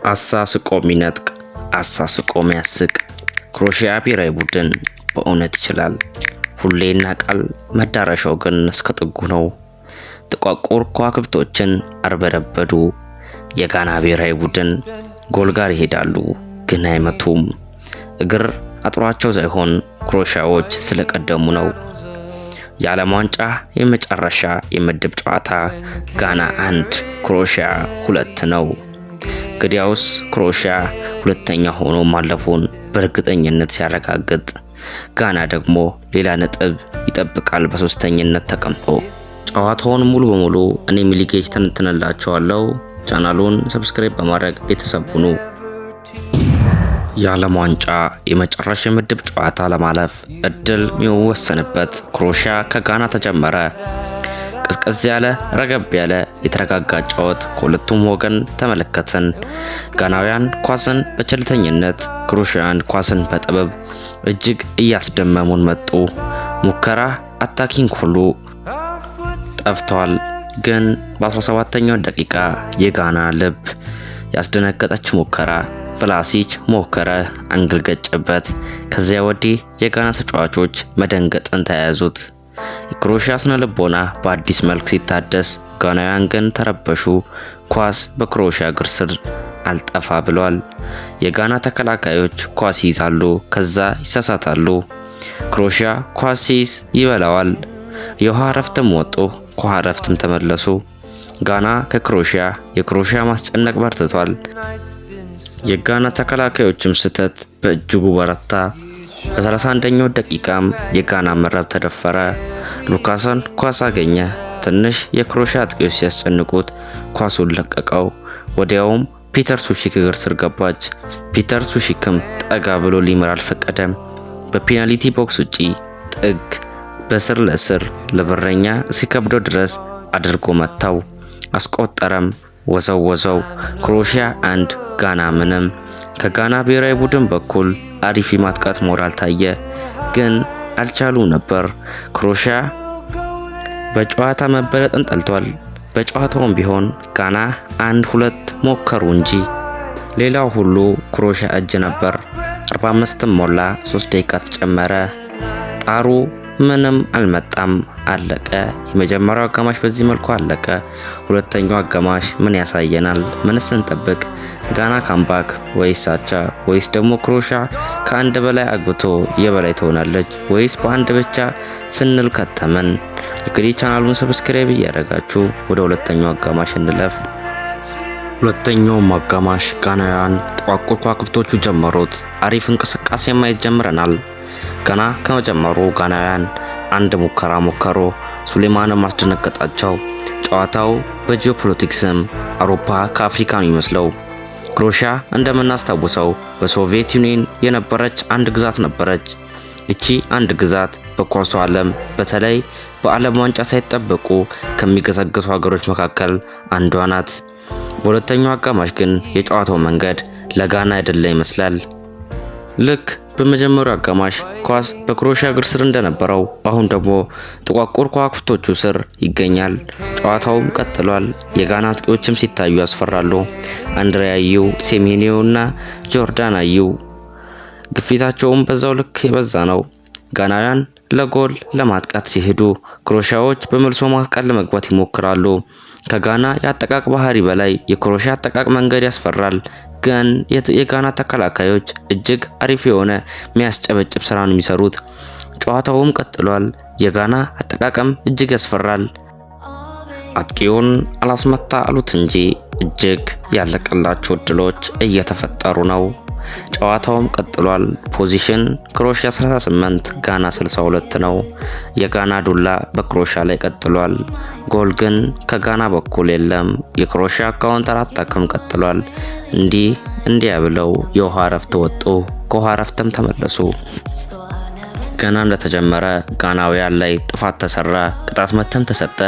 አሳስቆ ሚነጥቅ አሳስቆ ሚያስቅ ክሮኤሺያ ብሔራዊ ቡድን በእውነት ይችላል። ሁሌ ይናቃል፣ መዳረሻው ግን እስከ ጥጉ ነው። ጥቋቁር ከዋክብቶችን አርበደበዱ። የጋና ብሔራዊ ቡድን ጎል ጋር ይሄዳሉ ግን አይመቱም። እግር አጥሯቸው ሳይሆን ክሮኤሺያዎች ስለቀደሙ ነው። የዓለም ዋንጫ የመጨረሻ የምድብ ጨዋታ ጋና 1 ክሮኤሺያ 2 ነው። ግዲያውስ ክሮኤሺያ ሁለተኛ ሆኖ ማለፉን በእርግጠኝነት ሲያረጋግጥ፣ ጋና ደግሞ ሌላ ነጥብ ይጠብቃል በሶስተኝነት ተቀምጦ። ጨዋታውን ሙሉ በሙሉ እኔ ሚሊጌጅ ተንትነላችኋለሁ። ቻናሉን ሰብስክራይብ በማድረግ ቤተሰብ ሁኑ። የዓለም ዋንጫ የመጨረሻ የምድብ ጨዋታ ለማለፍ እድል የሚወሰንበት ክሮኤሺያ ከጋና ተጀመረ። ቀዝቀዝ ያለ ረገብ ያለ የተረጋጋ ጨዋታ ከሁለቱም ወገን ተመለከትን። ጋናውያን ኳስን በቸልተኝነት፣ ክሮኤሺያን ኳስን በጥበብ እጅግ እያስደመሙን መጡ። ሙከራ አታኪንግ ሁሉ ጠፍቷል። ግን በ17ኛው ደቂቃ የጋና ልብ ያስደነገጠች ሙከራ ፍላሲች ሞከረ፣ አንግል ገጨበት። ከዚያ ወዲህ የጋና ተጫዋቾች መደንገጥን ተያያዙት። የክሮኤሺያ ስነ ልቦና በአዲስ መልክ ሲታደስ፣ ጋናውያን ግን ተረበሹ። ኳስ በክሮኤሺያ እግር ስር አልጠፋ ብሏል። የጋና ተከላካዮች ኳስ ይይዛሉ፣ ከዛ ይሳሳታሉ። ክሮኤሺያ ኳስ ሲይዝ ይበላዋል። የውሃ እረፍትም ወጡ፣ ከውሃ እረፍትም ተመለሱ። ጋና ከክሮኤሺያ የክሮኤሺያ ማስጨነቅ በርትቷል። የጋና ተከላካዮችም ስህተት በእጅጉ በረታ። በ31ኛው ደቂቃም የጋና መረብ ተደፈረ። ሉካሰን ኳስ አገኘ። ትንሽ የክሮኤሺያ አጥቂዎች ሲያስጨንቁት ኳሱን ለቀቀው። ወዲያውም ፒተር ሱሺክ እግር ስር ገባች። ፒተር ሱሺክም ጠጋ ብሎ ሊመራ አልፈቀደም። በፔናልቲ ቦክስ ውጪ ጥግ በስር ለስር ለበረኛ እስኪከብደው ድረስ አድርጎ መታው። አስቆጠረም። ወዘው ክሮኤሺያ 1 ጋና ምንም። ከጋና ብሔራዊ ቡድን በኩል አሪፍ የማጥቃት ሞራል ታየ፣ ግን አልቻሉም ነበር። ክሮኤሺያ በጨዋታ መበለጥን ጠልቷል። በጨዋታውም ቢሆን ጋና 1-2 ሞከሩ እንጂ ሌላው ሁሉ ክሮኤሺያ እጅ ነበር። 45ም ሞላ፣ 3 ደቂቃ ተጨመረ። ጣሩ ምንም አልመጣም፣ አለቀ። የመጀመሪያው አጋማሽ በዚህ መልኩ አለቀ። ሁለተኛው አጋማሽ ምን ያሳየናል? ምንስ እንጠብቅ? ጋና ካምባክ ወይስ አቻ? ወይስ ደግሞ ክሮኤሺያ ከአንድ በላይ አግብቶ የበላይ ትሆናለች? ወይስ በአንድ ብቻ ስንል ከተመን? እንግዲህ ቻናሉን ሰብስክራይብ እያደረጋችሁ ወደ ሁለተኛው አጋማሽ እንለፍ። ሁለተኛውም አጋማሽ ጋናውያን ጥቋቁር ከዋክብቶቹ ጀመሩት። አሪፍ እንቅስቃሴ ማየት ጀምረናል። ገና ከመጀመሩ ጋናውያን አንድ ሙከራ ሞከሩ። ሱሌማንም ማስደነገጣቸው። ጨዋታው በጂኦፖለቲክስም አውሮፓ ከአፍሪካ ነው የሚመስለው። ክሮኤሺያ እንደምናስታውሰው በሶቪየት ዩኒየን የነበረች አንድ ግዛት ነበረች። እቺ አንድ ግዛት በኳሱ ዓለም በተለይ በዓለም ዋንጫ ሳይጠበቁ ከሚገሰግሱ ሀገሮች መካከል አንዷ ናት። በሁለተኛው አጋማሽ ግን የጨዋታው መንገድ ለጋና አይደለ ይመስላል። ልክ በመጀመሪያው አጋማሽ ኳስ በክሮኤሺያ እግር ስር እንደነበረው አሁን ደግሞ ጥቋቁር ከዋክብቶቹ ስር ይገኛል። ጨዋታውም ቀጥሏል። የጋና አጥቂዎችም ሲታዩ ያስፈራሉ። አንድሬ አየው፣ ሴሜንዮ እና ጆርዳን አየው። ግፊታቸውም በዛው ልክ የበዛ ነው። ጋናውያን ለጎል ለማጥቃት ሲሄዱ፣ ክሮኤሺያዎች በመልሶ ማጥቃት ለመግባት ይሞክራሉ። ከጋና የአጠቃቅ ባህሪ በላይ የክሮኤሺያ አጠቃቅ መንገድ ያስፈራል። ግን የጋና ተከላካዮች እጅግ አሪፍ የሆነ የሚያስጨበጭብ ስራ ነው የሚሰሩት። ጨዋታውም ቀጥሏል። የጋና አጠቃቀም እጅግ ያስፈራል። አጥቂውን አላስመታ አሉት እንጂ እጅግ ያለቀላቸው እድሎች እየተፈጠሩ ነው። ጨዋታውም ቀጥሏል። ፖዚሽን ክሮኤሺያ 38 ጋና 62 ነው። የጋና ዱላ በክሮኤሺያ ላይ ቀጥሏል። ጎል ግን ከጋና በኩል የለም። የክሮኤሺያ ካውንተር አታክም ቀጥሏል። እንዲያ ብለው የውሃ እረፍት ወጡ፣ ከውሃ እረፍትም ተመለሱ። ገና እንደተጀመረ ጋናውያን ላይ ጥፋት ተሰራ፣ ቅጣት ምትም ተሰጠ።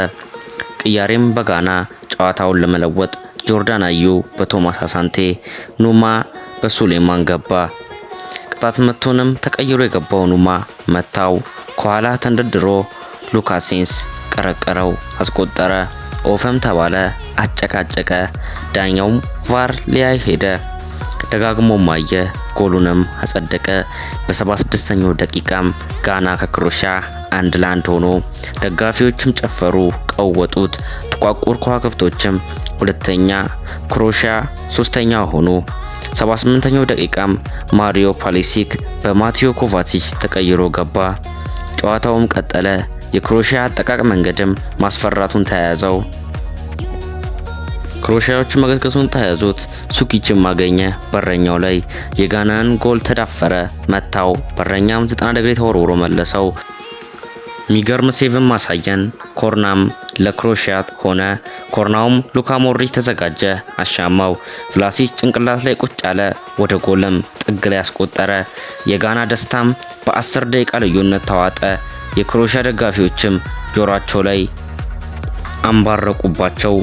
ቅያሬም በጋና ጨዋታውን ለመለወጥ ጆርዳን አየው በቶማስ አሳንቴ፣ ኑማ በሱሌማን ገባ። ቅጣት ምቱንም ተቀይሮ የገባው ኑማ መታው። ከኋላ ተንደርድሮ ሉካሴንስ ቀረቀረው፣ አስቆጠረ። ኦፈም ተባለ፣ አጨቃጨቀ። ዳኛውም ቫር ሊያይ ሄደ። ደጋግሞም አየ፣ ጎሉንም አጸደቀ። በ76ኛው ደቂቃም ጋና ከክሮሺያ 1-1 ሆኖ ደጋፊዎችም ጨፈሩ፣ ቀወጡት። ጥቋቁር ከዋክብቶችም ሁለተኛ፣ ክሮሺያ ሶስተኛ ሆኑ። 78ኛው ደቂቃም ማሪዮ ፓሊሲክ በማቴዮ ኮቫሲች ተቀይሮ ገባ። ጨዋታውም ቀጠለ። የክሮሺያ አጠቃቅ መንገድም ማስፈራቱን ተያያዘው። ክሮሺያዎች መገስገሱን ተያያዙት። ሱኪችም አገኘ በረኛው ላይ የጋናን ጎል ተዳፈረ፣ መታው። በረኛም 90 ዲግሪ ተወርውሮ መለሰው። ሚገርም ሴቭም ማሳየን። ኮርናም ለክሮሺያ ሆነ። ኮርናውም ሉካ ሞድሪች ተዘጋጀ፣ አሻማው። ቭላሲች ጭንቅላት ላይ ቁጭ አለ፣ ወደ ጎልም ጥግ ላይ ያስቆጠረ። የጋና ደስታም በ10 ደቂቃ ልዩነት ተዋጠ። የክሮሺያ ደጋፊዎችም ጆሯቸው ላይ አንባረቁባቸው።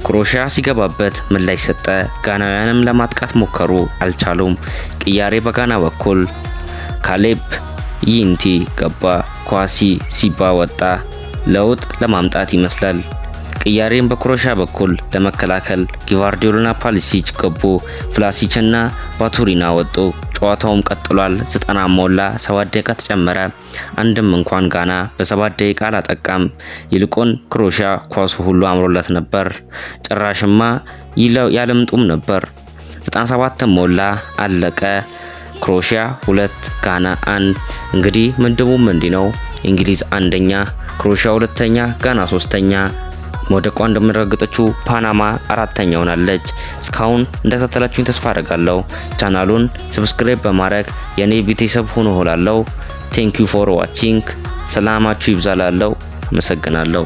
ክሮሺያ ሲገባበት ምላሽ ሰጠ። ጋናውያንም ለማጥቃት ሞከሩ፣ አልቻሉም። ቅያሬ በጋና በኩል ካሌብ ይንቲ ገባ፣ ኳሲ ሲባ ወጣ። ለውጥ ለማምጣት ይመስላል። ቅያሬን በክሮሺያ በኩል ለመከላከል ጊቫርዲዮልና ፓሊሲች ገቡ። ቭላሲችና ባቱሪና ወጡ። ጨዋታውም ቀጥሏል። 90 ሞላ፣ 7 ደቂቃ ተጨመረ። አንድም እንኳን ጋና በ7 ደቂቃ አላጠቃም። ይልቁን ክሮሺያ ኳሱ ሁሉ አምሮለት ነበር። ጭራሽማ ያለምጡም ነበር። 97 ሞላ፣ አለቀ። ክሮሺያ 2 ጋና 1። እንግዲህ ምድቡም እንዲህ ነው። እንግሊዝ አንደኛ፣ ክሮሺያ ሁለተኛ፣ ጋና ሶስተኛ። መውደቋ እንደምረጋገጠችው ፓናማ አራተኛ ሆናለች። እስካሁን እንደተከታተላችሁኝ ተስፋ አደርጋለሁ። ቻናሉን ሰብስክራይብ በማድረግ የኔ ቤተሰብ ሆኖ ሆላለው። ቴንክ ዩ ፎር ዋቺንግ። ሰላማችሁ ይብዛላለው። አመሰግናለሁ።